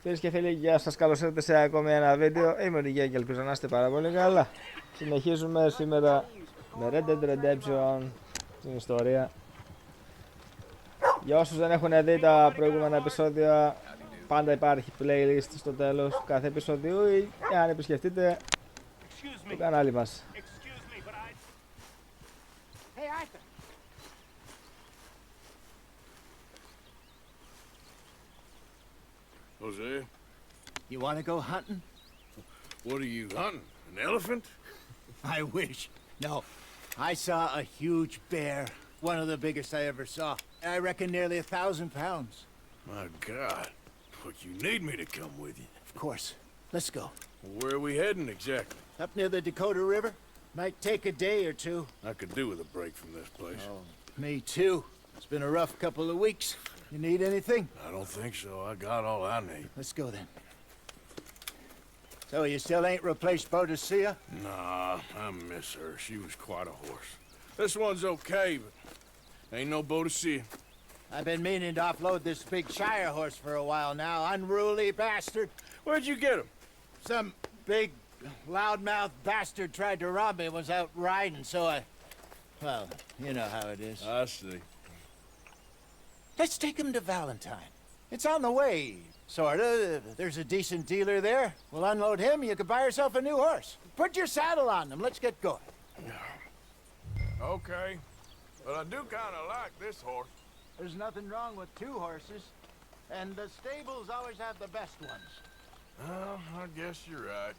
Φίλες και φίλοι, γεια σας, καλώς ήρθατε σε ακόμη ένα βίντεο. Είμαι ο Νιγέ και ελπίζω να είστε πάρα πολύ καλά. Συνεχίζουμε σήμερα με Red Dead Redemption την ιστορία. Για όσους δεν έχουν δει τα προηγούμενα επεισόδια, πάντα υπάρχει playlist στο τέλος κάθε επεισοδίου ή αν επισκεφτείτε το κανάλι μας. Jose? You want to go hunting? What are you hunting? An elephant? I wish. No. I saw a huge bear. One of the biggest I ever saw. I reckon nearly 1,000 pounds. My God. But you need me to come with you. Of course. Let's go. Where are we heading exactly? Up near the Dakota River. Might take a day or two. I could do with a break from this place. Oh, me too. It's been a rough couple of weeks. You need anything? I don't think so. I got all I need. Let's go then. So you still ain't replaced Boadicea? Nah, I miss her. She was quite a horse. This one's okay, but ain't no Boadicea. I've been meaning to offload this big Shire horse for a while now. Unruly bastard. Where'd you get him? Some big, loudmouth bastard tried to rob me when I was out riding, so I... Well, you know how it is. I see. Let's take him to Valentine. It's on the way, sorta. There's a decent dealer there. We'll unload him, you can buy yourself a new horse. Put your saddle on him, let's get going. Okay. But I do kind of like this horse. There's nothing wrong with two horses, and the stables always have the best ones. Well, I guess you're right.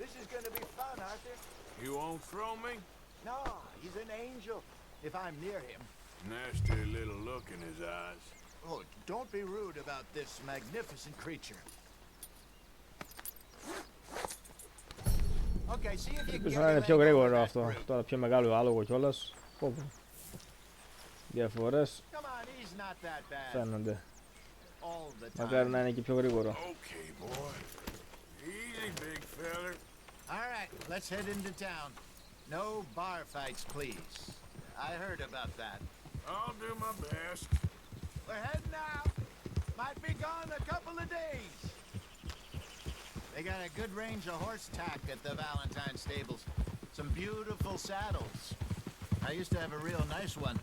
This is gonna be fun, Arthur. You won't throw me? No, he's an angel, if I'm near him. Nasty little look in his eyes. Oh, don't be rude about this magnificent creature. Okay, see if you can Ελπίζω get να είναι your πιο leg γρήγορο over that αυτό. brute. Τώρα πιο μεγάλο άλογο κιόλας. Διαφορές Come on, he's not that bad. φαίνονται. All the Μακάρι time. να είναι και πιο γρήγορο. Okay, boy. Easy, big feller. All right, let's head into town. No bar fights, please. I heard about that. I'll do my best. We're heading out. Might be gone a couple of days. They got a good range of horse tack at the Valentine stables. Some beautiful saddles. I used to have a real nice one.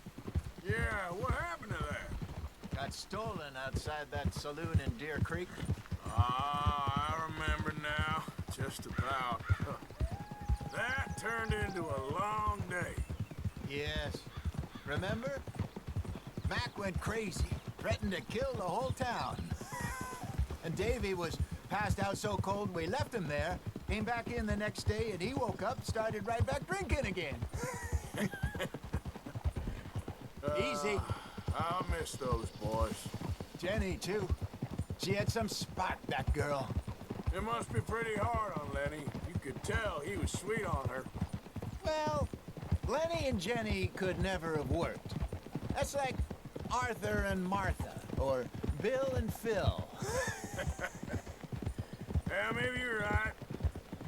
Yeah, what happened to that? Got stolen outside that saloon in Deer Creek. Ah, I remember now. Just about. That turned into a long day. Yes. Remember? Mac went crazy, threatened to kill the whole town. And Davy was passed out so cold we left him there, came back in the next day, and he woke up, started right back drinking again. Easy. I'll miss those boys. Jenny, too. She had some spark, that girl. It must be pretty hard on Lenny. You could tell he was sweet on her. Well, Lenny and Jenny could never have worked. That's like Arthur and Martha, or Bill and Phil. Yeah, maybe you're right.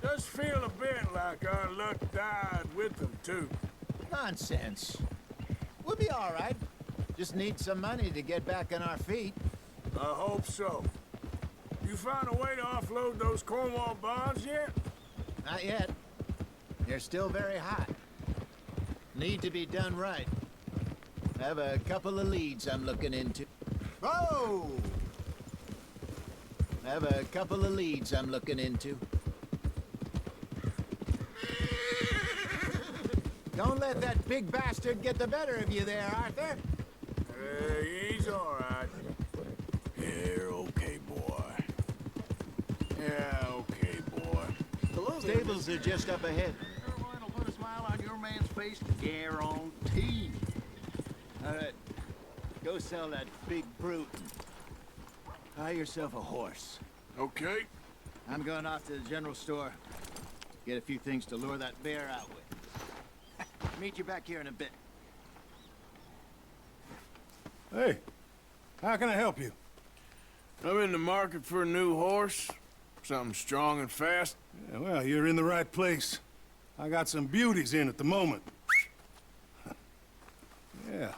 Does feel a bit like our luck died with them, too. Nonsense. We'll be all right. Just need some money to get back on our feet. I hope so. You found a way to offload those Cornwall bonds yet? Not yet. They're still very hot. Need to be done right. Have a couple of leads I'm looking into. Whoa! Have a couple of leads I'm looking into. Don't let that big bastard get the better of you there, Arthur. Hey, he's all right. Here, okay, boy. Yeah, okay, boy. Stables are just up ahead. Caroline will put a smile on your man's face, guaranteed. All right. Go sell that big brute. Buy yourself a horse. Okay. I'm going off to the general store. Get a few things to lure that bear out with. Meet you back here in a bit. Hey, how can I help you? I'm in the market for a new horse. Something strong and fast. Yeah, well, you're in the right place. I got some beauties in at the moment. Yeah.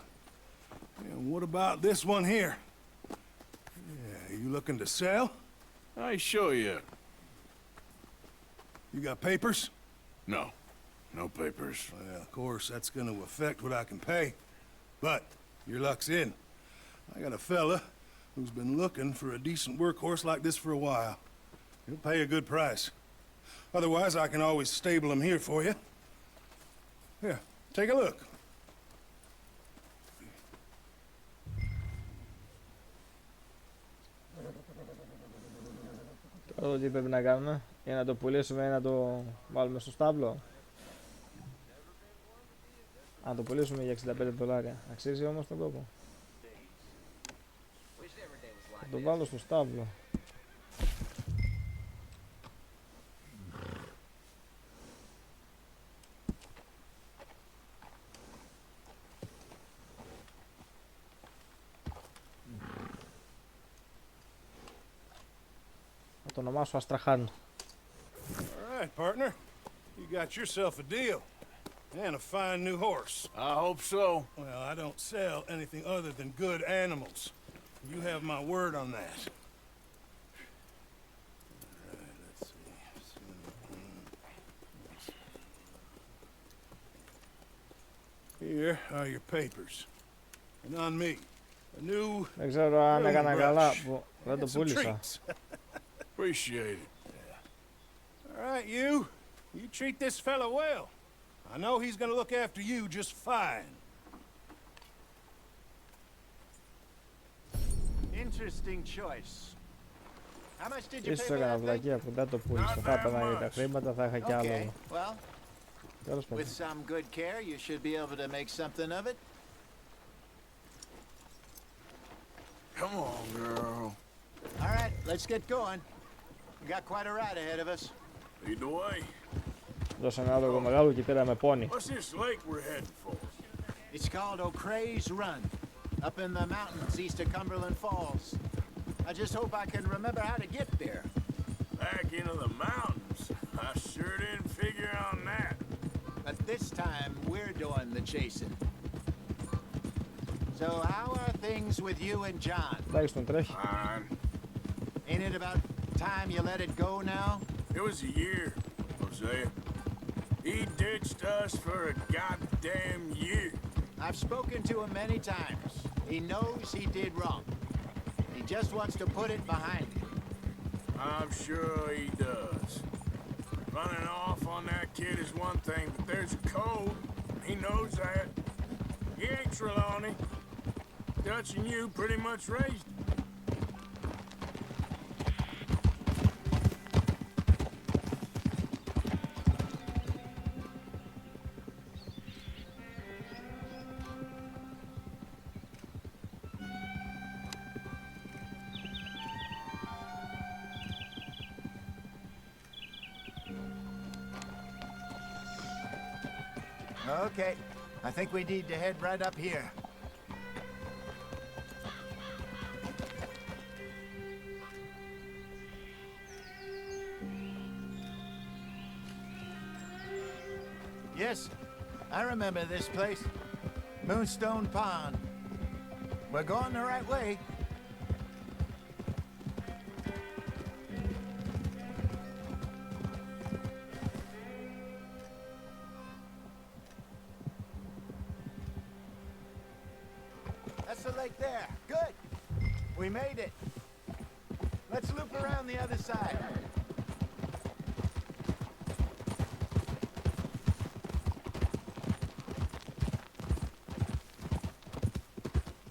And what about this one here? you looking to sell? I show you. You got papers? No. No papers. Well, of course, that's gonna affect what I can pay. But your luck's in. I got a fella who's been looking for a decent workhorse like this for a while. He'll pay a good price. Otherwise, I can always stable him here for you. Here, take a look. Τώρα τι πρέπει να κάνουμε, για να το πουλήσουμε ή να το βάλουμε στο στάβλο. Να το πουλήσουμε για $65. Αξίζει όμως τον κόπο. Θα το βάλω στο στάβλο. Θα το ονομάσω Αστραχάν. All right, partner. You got yourself a deal. And a fine new horse. I hope so. Well, I don't sell anything other than good animals. You have my word on that. All right, let's see. Here are your papers. And on me, a new Δεν ξέρω αν έκανα καλά brush. που δεν το And some πούλησα. treats. Appreciate it. All right, you treat this fella well. I know he's gonna look after you just fine. Interesting choice. How much did you Ίσως pay for έκανα that thing? βλακεία που δεν το πούλησα. Θα έπαιρνα για τα χρήματα, θα είχα κι Okay, άλλο. well, Τέλος with πάντων. some good care, you should be able to make something of it. Come on, girl. All right, let's get going. We got quite a ride ahead of us. Lead the way. Δώσαμε άδωγο μεγάλο και πήραμε πόνι. What's this lake we're heading for? It's called O'Creagh's Run, up in the mountains east of Cumberland Falls. I just hope I can remember how to get there. Back into the mountains? I sure didn't figure on that. But this time, we're doing the chasing. So how are things with you and John? Τουλάχιστον τρέχει. Fine. Ain't it about time you let it go now? It was a year, Hosea. He ditched us for a goddamn year. I've spoken to him many times. He knows he did wrong. He just wants to put it behind him. I'm sure he does. Running off on that kid is one thing, but there's a code. He knows that. He ain't Trelawney. Dutch and you pretty much raised him. Okay, I think we need to head right up here. Yes, I remember this place. Moonstone Pond. We're going the right way. That's the lake there. Good. We made it. Let's loop around the other side.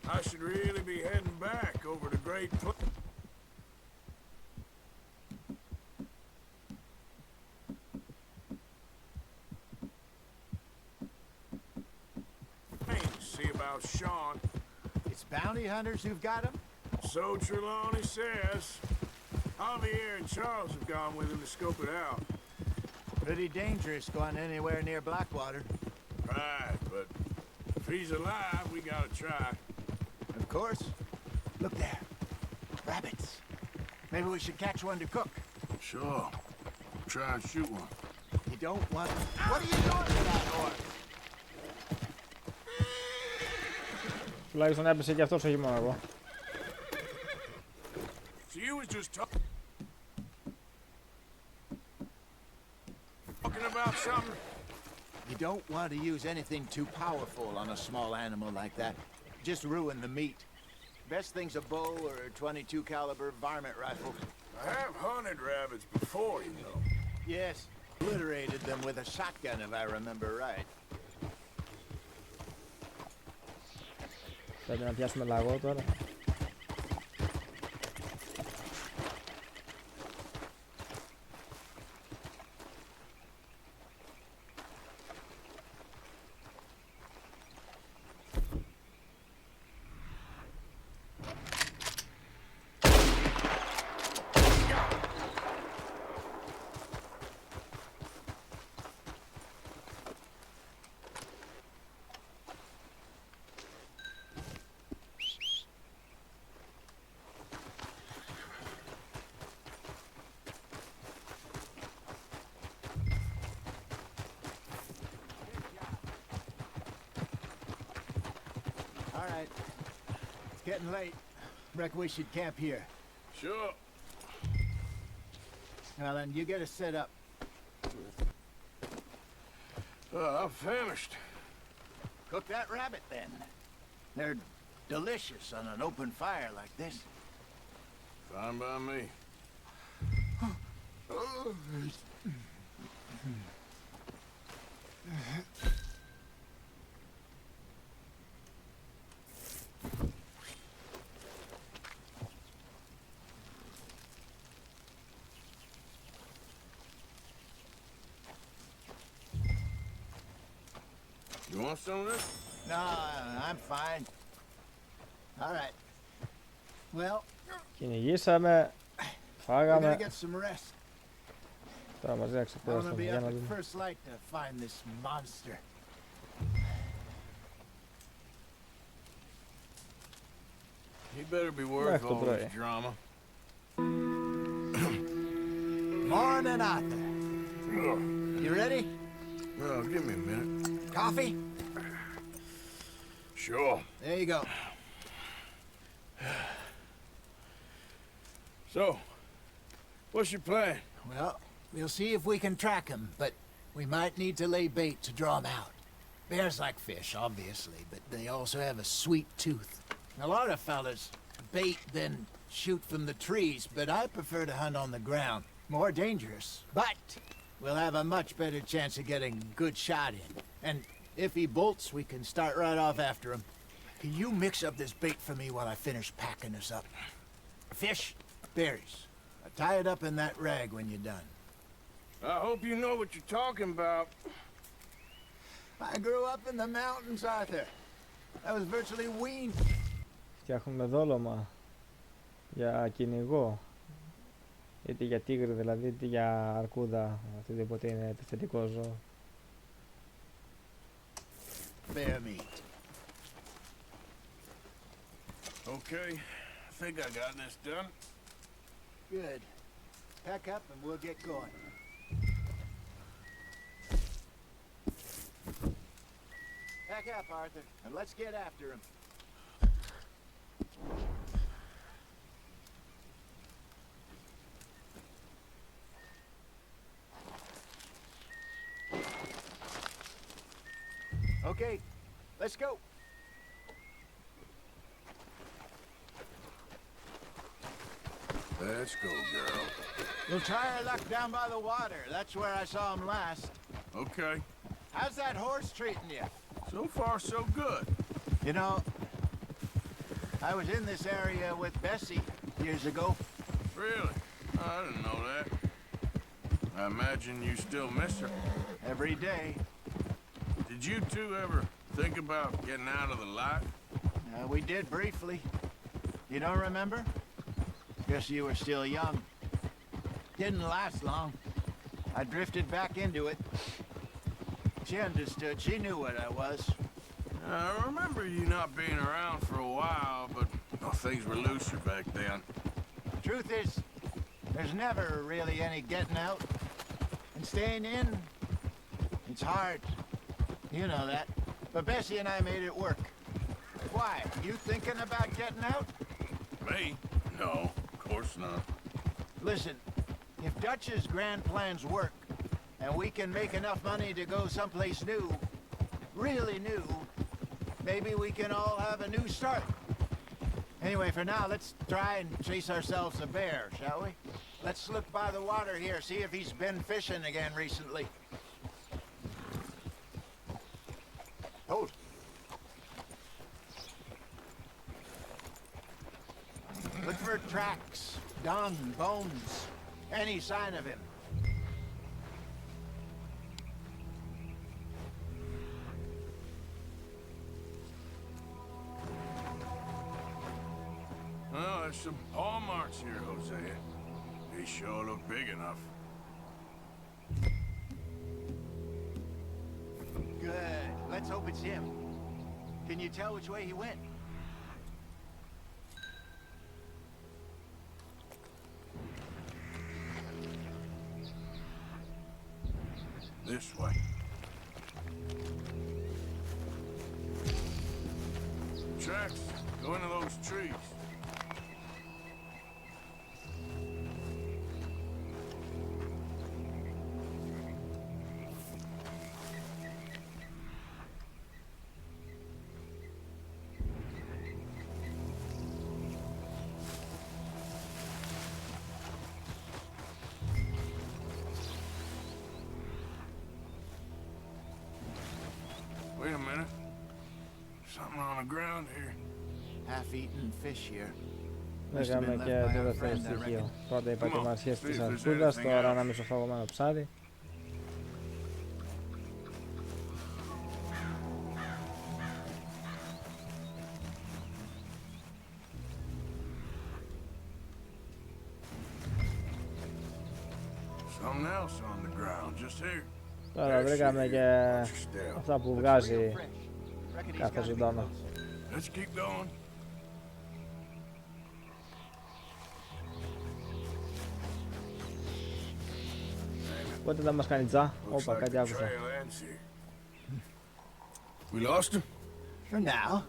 I should really be heading back over to Great Plains. See about Sean. It's bounty hunters who've got him? So Trelawney says. Javier and Charles have gone with him to scope it out. Pretty dangerous going anywhere near Blackwater. Right, but if he's alive, we gotta try. Of course. Look there. Rabbits. Maybe we should catch one to cook. Sure. Try and shoot one. You don't want... What are you doing to that horse? Τουλάχιστον έπεσε και αυτός, όχι μόνο εγώ. So you was just talking about something? You don't want to use anything too powerful on a small animal like that. Just ruin the meat. Best thing's a bow or a 22 caliber varmint rifle. I have hunted rabbits before, you know. Yes, obliterated them with a shotgun if I remember right. Πρέπει να πιάσουμε λαγό τώρα. All right. It's getting late. Reckon we should camp here. Sure. Now then, you get us set up. I'm famished. Cook that rabbit then. They're delicious on an open fire like this. Fine by me. You want some of this? No, I'm fine. All right. Well, Κυνηγήσαμε, we're gonna φάγαμε. get some rest. Τώρα μαζί να I'm gonna ξεκουραστούμε. be Για up να at δούμε. first light to find this monster. He better be worth all this drama. Morning, Arthur. You ready? Well, give me a minute. Coffee? Sure. There you go. So, what's your plan? Well, we'll see if we can track him, but we might need to lay bait to draw him out. Bears like fish, obviously, but they also have a sweet tooth. A lot of fellas bait, then shoot from the trees, but I prefer to hunt on the ground. More dangerous, but we'll have a much better chance of getting a good shot in. And if he bolts, we can start right off after him. Can you mix up this bait for me while I finish packing this up? Fish, berries. Tie it up in that rag when you're done. I hope you know what you're talking about. I grew up in the mountains, Arthur. I was virtually weaned. Φτιάχνουμε δόλωμα για κυνηγό. Είτε για τίγρη δηλαδή, είτε για αρκούδα. Οτιδήποτε είναι επιθετικό ζώο. Bear meat. Okay, I think I got this done. Good. Pack up and we'll get going. Pack up, Arthur, and let's get after him. Okay, let's go. Let's go, girl. We'll try our luck down by the water. That's where I saw him last. Okay. How's that horse treating you? So far, so good. You know, I was in this area with Bessie years ago. Really? I didn't know that. I imagine you still miss her. Every day. Did you two ever think about getting out of the life? We did briefly. You don't remember? Guess you were still young. Didn't last long. I drifted back into it. She understood. She knew what I was. I remember you not being around for a while, but things were looser back then. Truth is, there's never really any getting out. And staying in, it's hard. You know that. But Bessie and I made it work. Why? You thinking about getting out? Me? No. course not. Listen, if Dutch's grand plans work, and we can make enough money to go someplace new, really new, maybe we can all have a new start. Anyway, for now, let's try and chase ourselves a bear, shall we? Let's look by the water here, see if he's been fishing again recently. Hold. Look for tracks, dung, bones, any sign of him. Well, there's some paw marks here, Jose. They sure look big enough. Good. Let's hope it's him. Can you tell which way he went? This way. Tracks go into those trees. Wait a minute. Something on the ground here. Half-eaten fish here. Λέγαμε και το δεύτερο στοιχείο. Πρώτα είπα και μαρσιές της Αρκούδας, τώρα ένα μισοφαγωμένο ψάρι. Something else on the ground, just here. Τώρα βρήκαμε και αυτά που βγάζει κάθε ζωντανό. Let's keep going. Πότε θα μας κάνει τζα. Looks Όπα, like κάτι the άκουσα. trail ends here. We lost him? For now.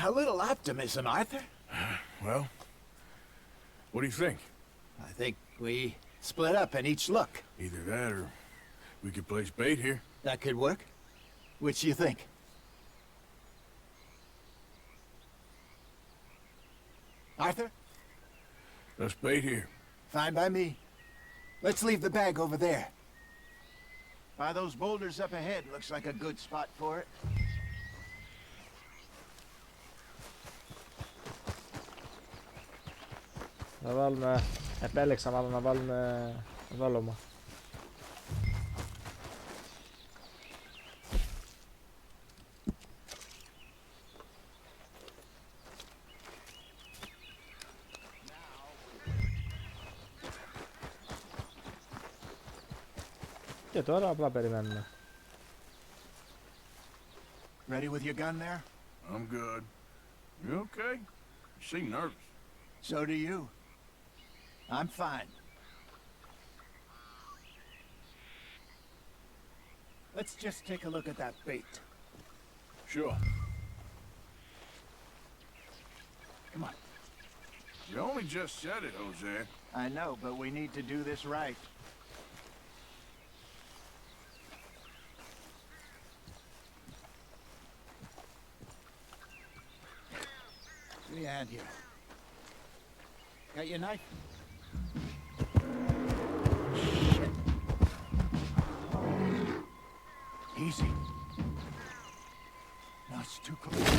A little optimism, Arthur. Well, what do you think? I think we split up and each look. Either that or we could place bait here. That could work. Which do you think? Arthur? Let's bait here. Fine by me. Let's leave the bag over there. By those boulders up ahead, looks like a good spot for it. Να βάλουμε, επέλεξα μάλλον να βάλουμε δόλωμα. Και τώρα απλά περιμένουμε. Ready with your gun there? I'm good. You okay? You seem nervous. So do you. I'm fine. Let's just take a look at that bait. Sure. Come on. You only just said it, Jose. I know, but we need to do this right. Give me a hand here. Got your knife? Shit. Easy. No, it's too close.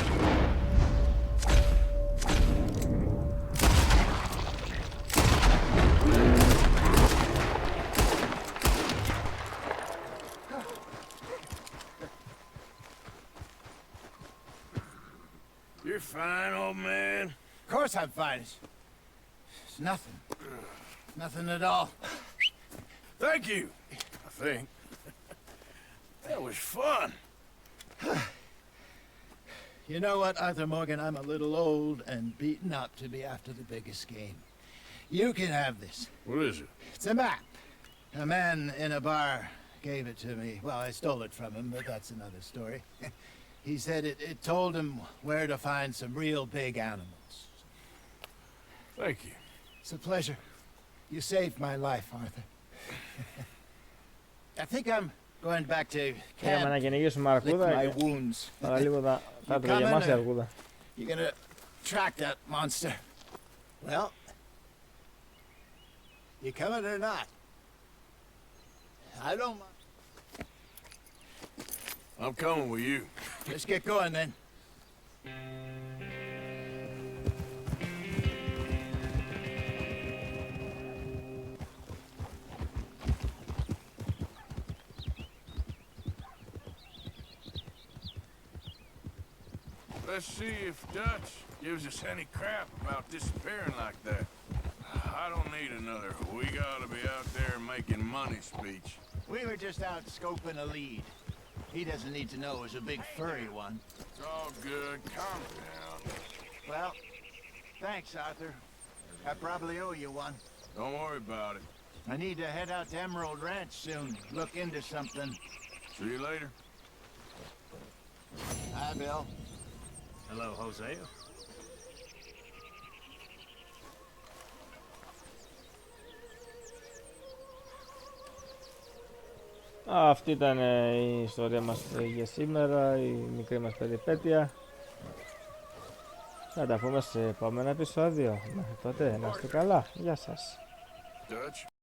You're fine, old man. Of course I'm fine. It's nothing. Nothing at all. Thank you, I think. That was fun. You know what, Arthur Morgan? I'm a little old and beaten up to be after the biggest game. You can have this. What is it? It's a map. A man in a bar gave it to me. Well, I stole it from him, but that's another story. He said it told him where to find some real big animals. Thank you. It's a pleasure. You saved my life, Arthur. I think I'm going back to Πήγαμε να camp. κυνηγήσουμε Lick αρκούδα my και wounds. παρά λίγο θα τρώγε coming, εμάς η or- αρκούδα. You're gonna track that monster. Well, you coming or not? I don't mind. I'm coming with you. Let's get going then. Let's see if Dutch gives us any crap about disappearing like that. I don't need another "we gotta be out there making money" speech. We were just out scoping a lead. He doesn't need to know it was a big furry one. It's all good. Calm down. Well, thanks, Arthur. I probably owe you one. Don't worry about it. I need to head out to Emerald Ranch soon. Look into something. See you later. Hi, Bill. Hello, Hosea. Αυτή ήταν η ιστορία μας για σήμερα, η μικρή μας περιπέτεια. Θα τα πούμε σε επόμενο επεισόδιο. Μέχρι τότε, να είστε καλά. Γεια σας. Dutch.